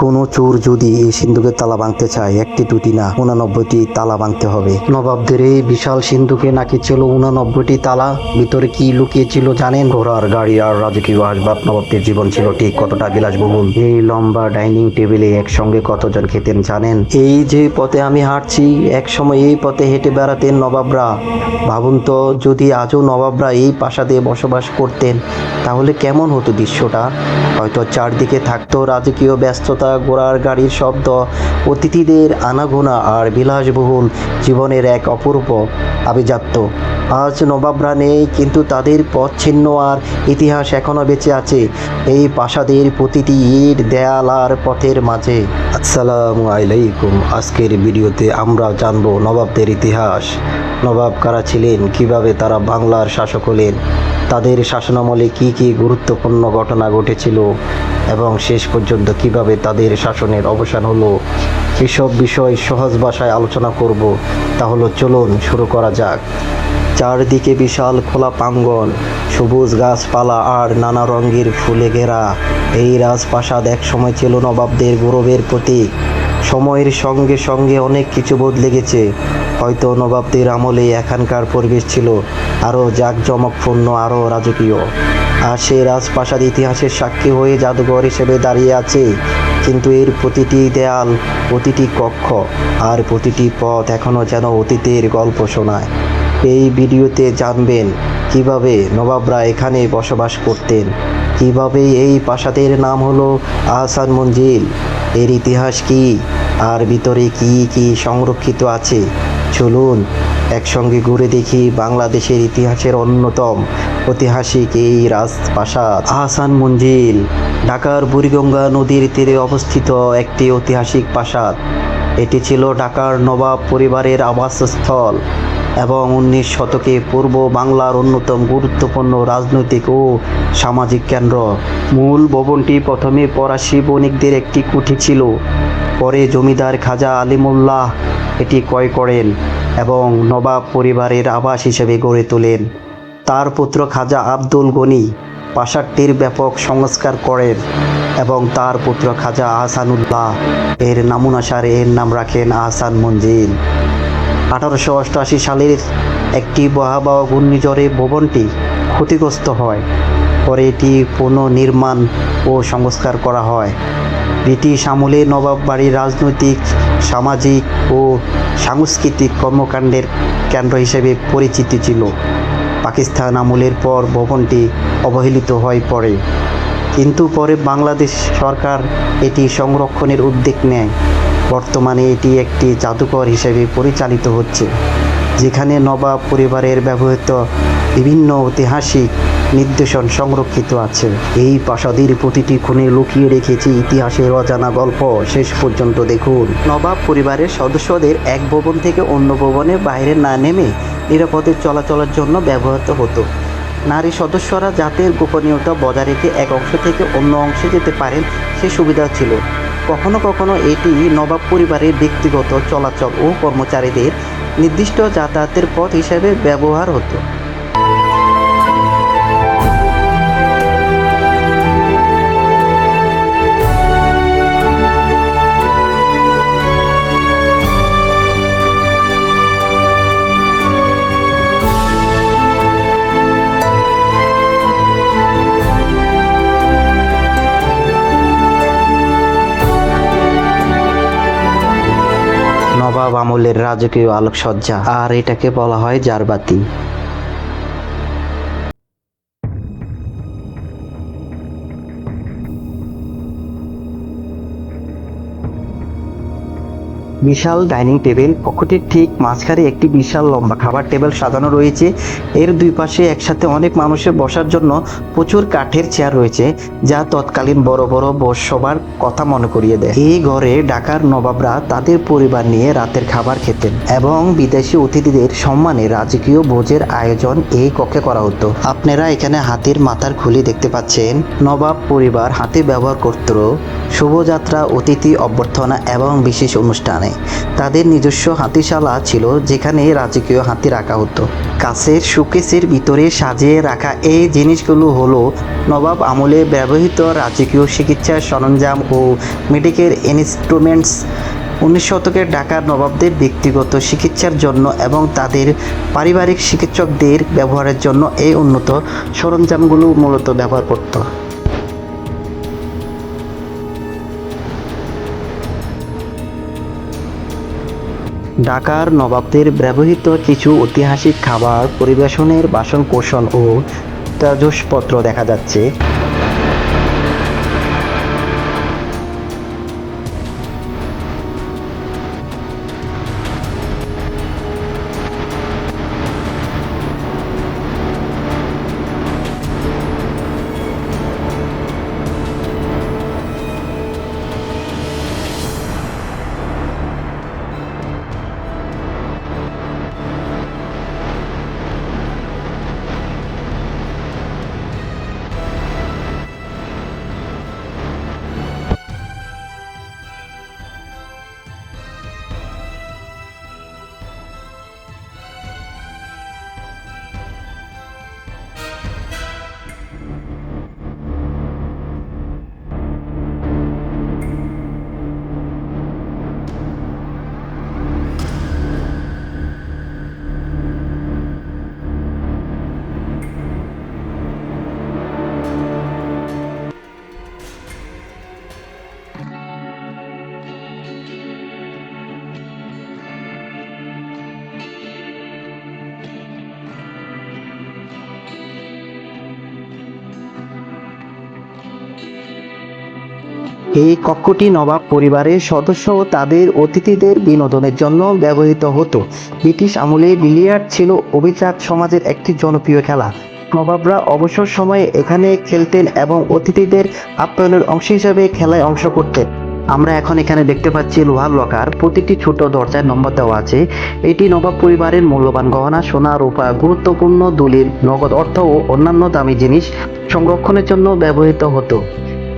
কোনো চোর যদি এই সিন্ধুকের তালা ভাঙতে চায়, একটি দুটি না 89টি তালা ভাঙতে হবে। নবাবদের এই বিশাল সিন্ধুকে নাকি ছিল 89টি তালা। ভিতরে কি লুকিয়ে ছিল জানেন? ঘোড়ার গাড়ি আর রাজকীয় আসবাব। নবাবদের জীবন ছিল ঠিক কতটা বিলাসবহুল। এই লম্বা ডাইনিং টেবিলে একসঙ্গে কতজন খেতেন জানেন? এই যে পথে আমি হাঁটছি, এক সময় এই পথে হেঁটে বেড়াতেন নবাবরা। ভাবুন তো, যদি আজও নবাবরা এই প্রাসাদে বসবাস করতেন তাহলে কেমন হতো দৃশ্যটা। হয়তো চারদিকে থাকতো রাজকীয় ব্যস্ততা, ঘোড়ার গাড়ির শব্দ, অতিথিদের আনাগোনা আর বিলাসবহুল জীবনের এক অপূর্ব আভিজাত্য। আজ নবাবরা নেই, কিন্তু তাদের পথ চিহ্ন আর ইতিহাস এখনও বেঁচে আছে এই প্রাসাদের প্রতিটি ইট, দেয়াল আর পথের মাঝে। আসসালামু আলাইকুম। আজকের ভিডিওতে আমরা জানব নবাবদের ইতিহাস। নবাব কারা ছিলেন, কিভাবে তারা বাংলার শাসক হলেন, তাদের শাসনামলে কি কি গুরুত্বপূর্ণ ঘটনা ঘটেছিল এবং শেষ পর্যন্ত কিভাবে তাদের শাসনের অবসান হলো। এসব বিষয় সহজ ভাষায় আলোচনা করব। তাহলে চলুন শুরু করা যাক। চারদিকে বিশাল খোলা প্রাঙ্গণ, সবুজ গাছপালা আর নানা রঙের ফুলে ঘেরা এই রাজপ্রাসাদ একসময় ছিল নবাবদের গৌরবের প্রতীক। সময়ের সঙ্গে সঙ্গে অনেক কিছু বদলে গেছে। হয়তো নবাবদের আমলে এখানকার পরিবেশ ছিল আরও জাঁকজমকপূর্ণ, আরও রাজকীয়। আর সেই রাজপ্রাসাদ ইতিহাসের সাক্ষী হয়ে জাদুঘর হিসেবে দাঁড়িয়ে আছে। কিন্তু এর প্রতিটি দেয়াল, প্রতিটি কক্ষ আর প্রতিটি পথ এখনও যেন অতীতের গল্প শোনায়। এই ভিডিওতে জানবেন কিভাবে নবাবরা এখানে বসবাস করতেন, কিভাবে এই প্রাসাদের নাম হলো আহসান মঞ্জিল, এর ইতিহাস কি আর ভিতরে কি কি সংরক্ষিত আছে। চলুন একসঙ্গে ঘুরে দেখি বাংলাদেশের ইতিহাসের অন্যতম ঐতিহাসিক এই রাজপ্রাসাদ আহসান মঞ্জিল। ঢাকার বুড়িগঙ্গা নদীর তীরে অবস্থিত একটি ঐতিহাসিক প্রাসাদ। এটি ছিল ঢাকার নবাব পরিবারের আবাসস্থল এবং 19 শতকে পূর্ব বাংলার অন্যতম গুরুত্বপূর্ণ রাজনৈতিক ও সামাজিক কেন্দ্র। মূল ভবনটি প্রথমে ফরাসি বণিকদের একটি কুঠি ছিল। পরে জমিদার খাজা আলিমুল্লাহ এটি ক্রয় করেন এবং নবাব পরিবারের আবাস হিসেবে গড়ে তোলেন। তার পুত্র খাজা আব্দুল গনি প্রাসাদটির ব্যাপক সংস্কার করেন এবং তার পুত্র খাজা আহসানুল্লাহ এর নামানুসারে এর নাম রাখেন আহসান মঞ্জিল। 1888 সালের একটি ভয়াবহ ঘূর্ণিঝড়ে ভবনটি ক্ষতিগ্রস্ত হয়। পরে এটি পুনর্নির্মাণ ও সংস্কার করা হয়। ব্রিটিশ আমলে নবাব বাড়ির রাজনৈতিক, সামাজিক ও সাংস্কৃতিক কর্মকাণ্ডের কেন্দ্র হিসেবে পরিচিত ছিল। পাকিস্তান আমলের পর ভবনটি অবহেলিত হয়ে পড়ে, কিন্তু পরে বাংলাদেশ সরকার এটি সংরক্ষণের উদ্যোগ নেয়। বর্তমানে এটি একটি জাদুঘর হিসেবে পরিচালিত হচ্ছে, যেখানে নবাব পরিবারের ব্যবহৃত বিভিন্ন ঐতিহাসিক নিদর্শন সংরক্ষিত আছে। এই প্রাসাদের প্রতিটি কোণে লুকিয়ে রেখেছে ইতিহাসের অজানা গল্প। শেষ পর্যন্ত দেখুন। নবাব পরিবারের সদস্যদের এক ভবন থেকে অন্য ভবনে বাইরে না নেমে নিরাপদে চলাচলের জন্য ব্যবহৃত হতো। নারী সদস্যরা যাতে গোপনীয়তা বজায় রেখে এক অংশ থেকে অন্য অংশে যেতে পারেন সে সুবিধা ছিল। কখনো কখনো এটি নবাব পরিবারের ব্যক্তিগত চলাচল ও কর্মচারীদের নির্দিষ্ট যাতায়াতের পথ হিসেবে ব্যবহার হতো। নবাব আমলের রাজকীয় আলোকসজ্জা, আর এটাকে বলা হয় জারবাতি। বিশাল ডাইনিং টেবিল, কক্ষটির ঠিক মাঝখানে একটি বিশাল লম্বা খাবার টেবিল সাজানো রয়েছে। এর দুই পাশে একসাথে অনেক মানুষের বসার জন্য প্রচুর কাঠের চেয়ার রয়েছে, যা তৎকালীন বড় বড় সবার কথা মনে করিয়ে দেয়। এই ঘরে ঢাকার নবাবরা তাদের পরিবার নিয়ে রাতের খাবার খেতেন এবং বিদেশি অতিথিদের সম্মানে রাজকীয় ভোজের আয়োজন এই কক্ষে করা হতো। আপনারা এখানে হাতির মাথার খুলি দেখতে পাচ্ছেন। নবাব পরিবার হাতি ব্যবহার করত শুভযাত্রা, অতিথি অভ্যর্থনা এবং বিশেষ অনুষ্ঠানে। তাদের নিজস্ব হাতিশালা ছিল, যেখানে রাজকীয় হাতি রাখা হতো। কাছের শোকেসের ভিতরে সাজিয়ে রাখা এই জিনিসগুলো হলো নবাব আমলে ব্যবহৃত রাজকীয় চিকিৎসার সরঞ্জাম ও মেডিকেল ইনস্ট্রুমেন্টস। 19 শতকের ঢাকার নবাবদের ব্যক্তিগত চিকিৎসার জন্য এবং তাদের পারিবারিক চিকিৎসকদের ব্যবহারের জন্য এই উন্নত সরঞ্জামগুলো মূলত ব্যবহার করত। ঢাকার নবাবদের ব্যবহৃত কিছু ঐতিহাসিক খাবার পরিবেশনের বাসনকোসন ও ত্রাজসপত্র দেখা যাচ্ছে। এই কক্ষটি নবাব পরিবারের সদস্য ও তাদের অতিথিদের বিনোদনের জন্য ব্যবহৃত হতো। ব্রিটিশ আমলে বিলিয়ার্ড ছিল অভিজাত সমাজের একটি জনপ্রিয় খেলা। নবাবরা অবসর সময়ে এখানে খেলতেন এবং অতিথিদের আপ্যায়নের অংশ হিসেবে খেলায় অংশ করতেন। আমরা এখন এখানে দেখতে পাচ্ছি লোহার লকার, প্রতিটি ছোট দরজায় নম্বর দেওয়া আছে। এটি নবাব পরিবারের মূল্যবান গহনা, সোনা, রূপা, গুরুত্বপূর্ণ দলিল, নগদ অর্থ ও অন্যান্য দামি জিনিস সংরক্ষণের জন্য ব্যবহৃত হতো।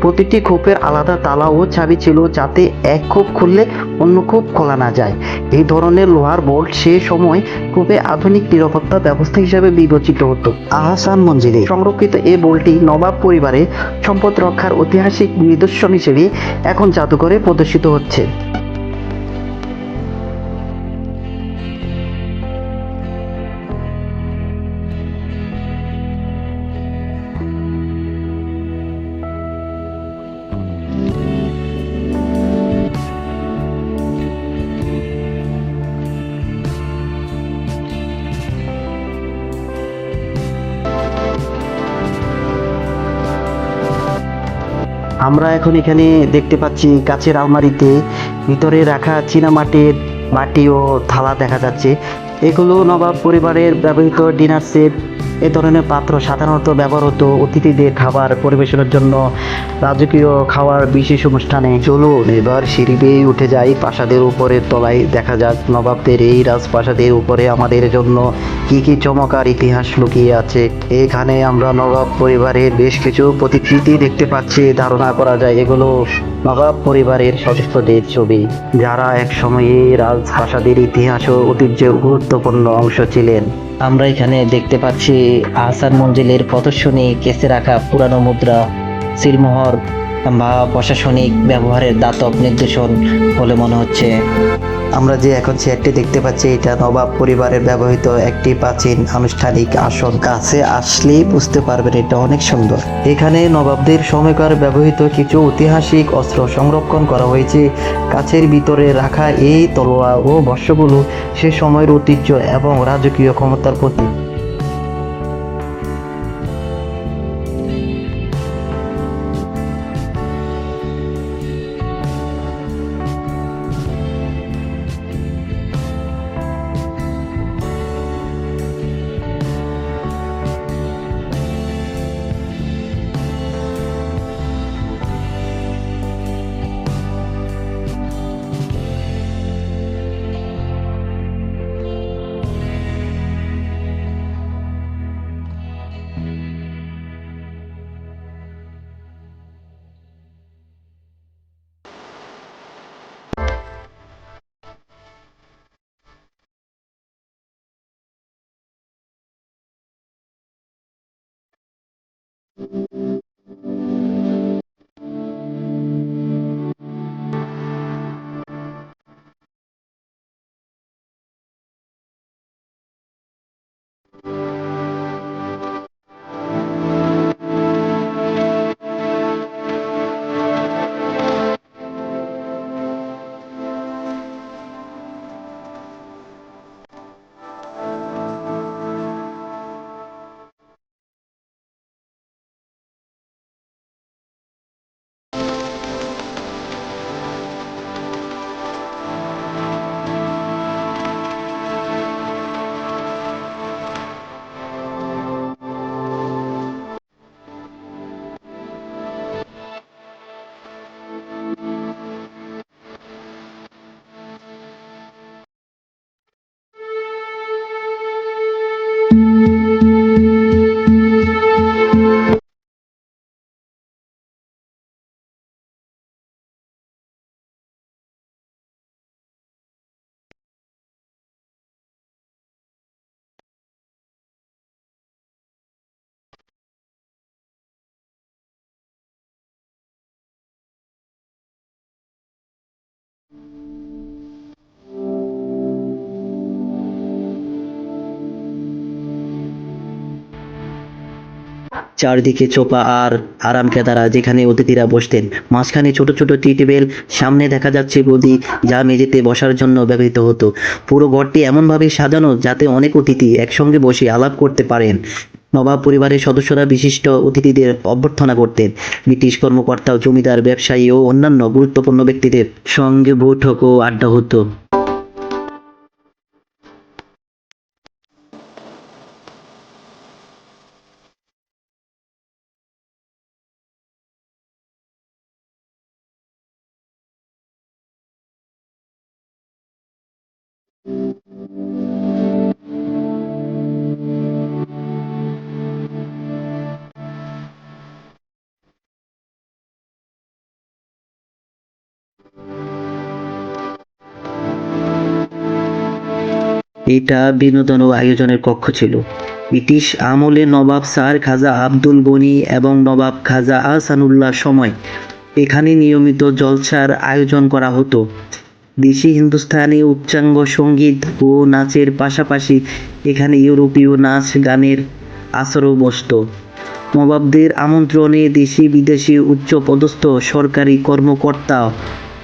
প্রতিটি খোপের আলাদা তালা ও চাবি ছিল, যাতে এক খোপ খুললে অন্য খোপ খোলা না যায়। এই ধরনের লোহার বোল্ট সে সময় খুবই আধুনিক নিরাপত্তা ব্যবস্থা হিসেবে বিবেচিত হতো। আহসান মঞ্জিলে সংরক্ষিত এই বোল্টটি নবাব পরিবারের সম্পদ রক্ষার ঐতিহাসিক নিদর্শন হিসেবে এখন জাদুঘরে প্রদর্শিত হচ্ছে। আমরা এখন এখানে দেখতে পাচ্ছি কাচের আলমারিতে ভিতরে রাখা চীনামাটির বাটি ও থালা দেখা যাচ্ছে। এগুলো নবাব পরিবারের ব্যবহৃত ডিনার সেট। এ ধরনের পাত্র সাধারণত ব্যবহার হতো অতিথিদের খাবার পরিবেশনের জন্য, রাজকীয় খাওয়ার বিশেষ অনুষ্ঠানে। চলুন এবার সিঁড়ি বেয়ে উঠে যাই প্রাসাদের উপরের তলায়, দেখা যাক নবাবদের এই রাজপ্রাসাদের উপরে আমাদের জন্য কি কি চমৎকার ইতিহাস লুকিয়ে আছে। এখানে আমরা নবাব পরিবারের বেশ কিছু প্রতিকৃতি দেখতে পাচ্ছি। ধারণা করা যায় এগুলো নবাব পরিবারের সদস্যদের ছবি, যারা এক সময়ে রাজপ্রাসাদের ইতিহাস ও ঐতিহ্যের গুরুত্বপূর্ণ অংশ ছিলেন। আমরা এখানে দেখতে পাচ্ছি আহসান মঞ্জিলের প্রদর্শনী, কেসে রাখা পুরানো মুদ্রা, সিলমোহর বা প্রশাসনিক ব্যবহারের দাতব নির্দেশন বলে মনে হচ্ছে। আমরা যে এখন চেয়ারটি দেখতে পাচ্ছি, এটা নবাব পরিবারের ব্যবহৃত একটি প্রাচীন আনুষ্ঠানিক আসন। কাছে আসলেই বুঝতে পারবেন এটা অনেক সুন্দর। এখানে নবাবদের সময়কার ব্যবহৃত কিছু ঐতিহাসিক অস্ত্র সংরক্ষণ করা হয়েছে। কাছের ভিতরে রাখা এই তলোয়ার ও বর্ষগুলো সে সময়ের ঐতিহ্য এবং রাজকীয় ক্ষমতার প্রতীক। চারদিকে চোপা আর আরাম কেদারা, যেখানে অতিথিরা বসতেন। মাঝখানে ছোট ছোট টি টেবিল, সামনে দেখা যাচ্ছে গদি, যা মেঝেতে বসার জন্য ব্যবহৃত হতো। পুরো ঘরটি এমনভাবে সাজানো যাতে অনেক অতিথি একসঙ্গে বসে আলাপ করতে পারেন। নবাব পরিবারের সদস্যরা বিশিষ্ট অতিথিদের অভ্যর্থনা করতেন। ব্রিটিশ কর্মকর্তা, জমিদার, ব্যবসায়ী ও অন্যান্য গুরুত্বপূর্ণ ব্যক্তিদের সঙ্গে বৈঠক ও আড্ডা হতো। এটা বিনোদন ও আয়োজনের কক্ষ ছিল। ব্রিটিশ আমলে নবাব স্যার খাজা আব্দুল গনি এবং নবাব খাজা আহসানুল্লাহ সময় এখানে নিয়মিত জলসার আয়োজন করা হতো। দেশি হিন্দুস্তানি উচ্চাঙ্গ সঙ্গীত ও নাচের পাশাপাশি এখানে ইউরোপীয় নাচ গানের আসরও বসতো। নবাবদের আমন্ত্রণে দেশি বিদেশি উচ্চপদস্থ সরকারি কর্মকর্তা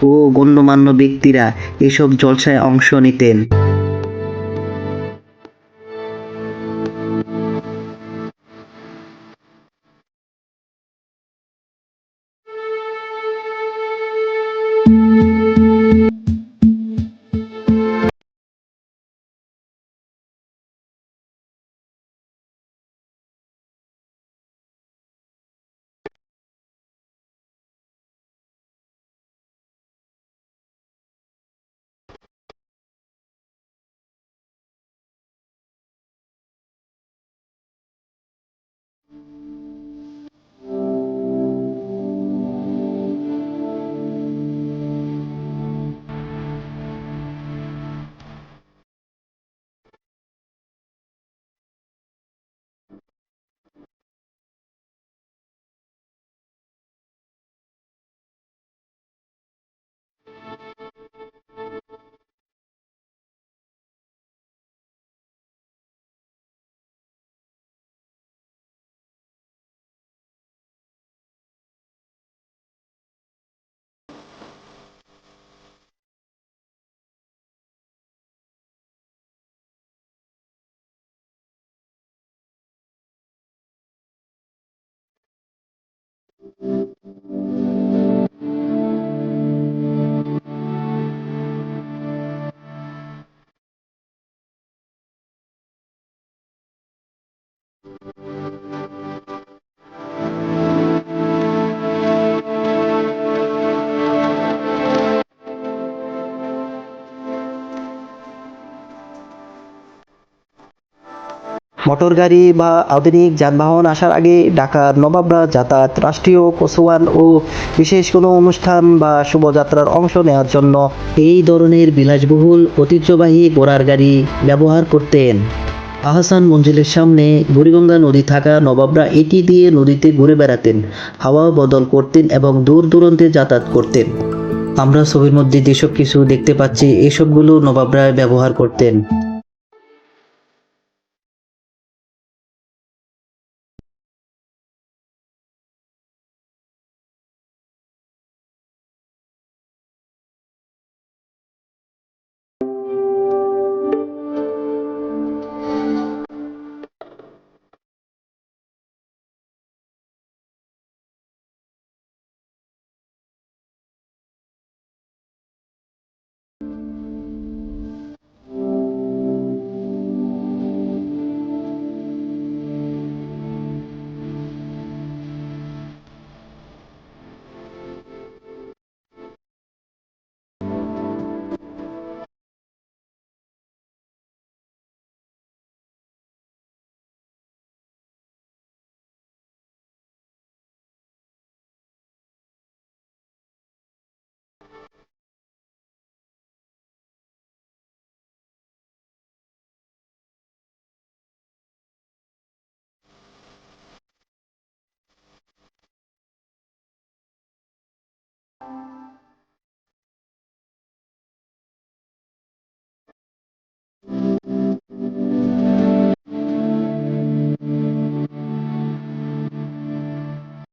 ও গণ্যমান্য ব্যক্তিরা এসব জলসায় অংশ নিতেন। মোটর গাড়ি বা আধুনিক যানবাহন আসার আগে ঢাকার নবাবরা যাতায়াত, রাষ্ট্রীয় কোচওয়ান ও বিশেষ কোনো অনুষ্ঠান বা শোভাযাত্রার অংশ নেওয়ার জন্য এই ধরনের বিলাসবহুল ঐতিহ্যবাহী ঘোড়ার গাড়ি ব্যবহার করতেন। আহসান মঞ্জিলের সামনে বুড়িগঙ্গা নদী থাকা নবাবরা এটি দিয়ে নদীতে ঘুরে বেড়াতেন, হাওয়া বদল করতেন এবং দূর দূরান্তে যাতায়াত করতেন। আমরা ছবির মধ্যে যেসব কিছু দেখতে পাচ্ছি এসবগুলো নবাবরা ব্যবহার করতেন।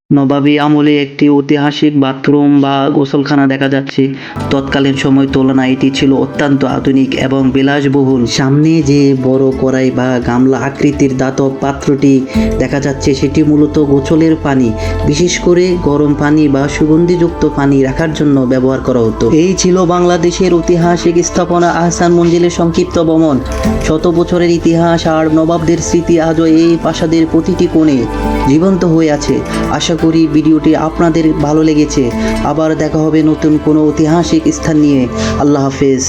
নবাবী আমলে একটি ঐতিহাসিক বাথরুম বা গোসলখানা দেখা যাচ্ছে। তৎকালীন সময় তুলনায় এটি ছিল অত্যন্ত আধুনিক এবং বিলাসবহুল। সামনে যে বড় কড়াই বা গামলা আকৃতির ধাতব পাত্রটি দেখা যাচ্ছে সেটি মূলত গোসলের পানি, বিশেষ করে গরম পানি বা সুগন্ধিযুক্ত পানি রাখার জন্য ব্যবহার করা হতো। এই ছিল বাংলাদেশের ঐতিহাসিক স্থাপনা আহসান মঞ্জিলের সংক্ষিপ্ত ভ্রমণ। শত বছরের ইতিহাস আর নবাবদের স্মৃতি আজও এই প্রাসাদের প্রতিটি কোণে জীবন্ত হয়ে আছে। আশা করি ভিডিওটি আপনাদের ভালো লেগেছে। আবার দেখা হবে নতুন কোনো ঐতিহাসিক স্থান নিয়ে। আল্লাহ হাফেজ।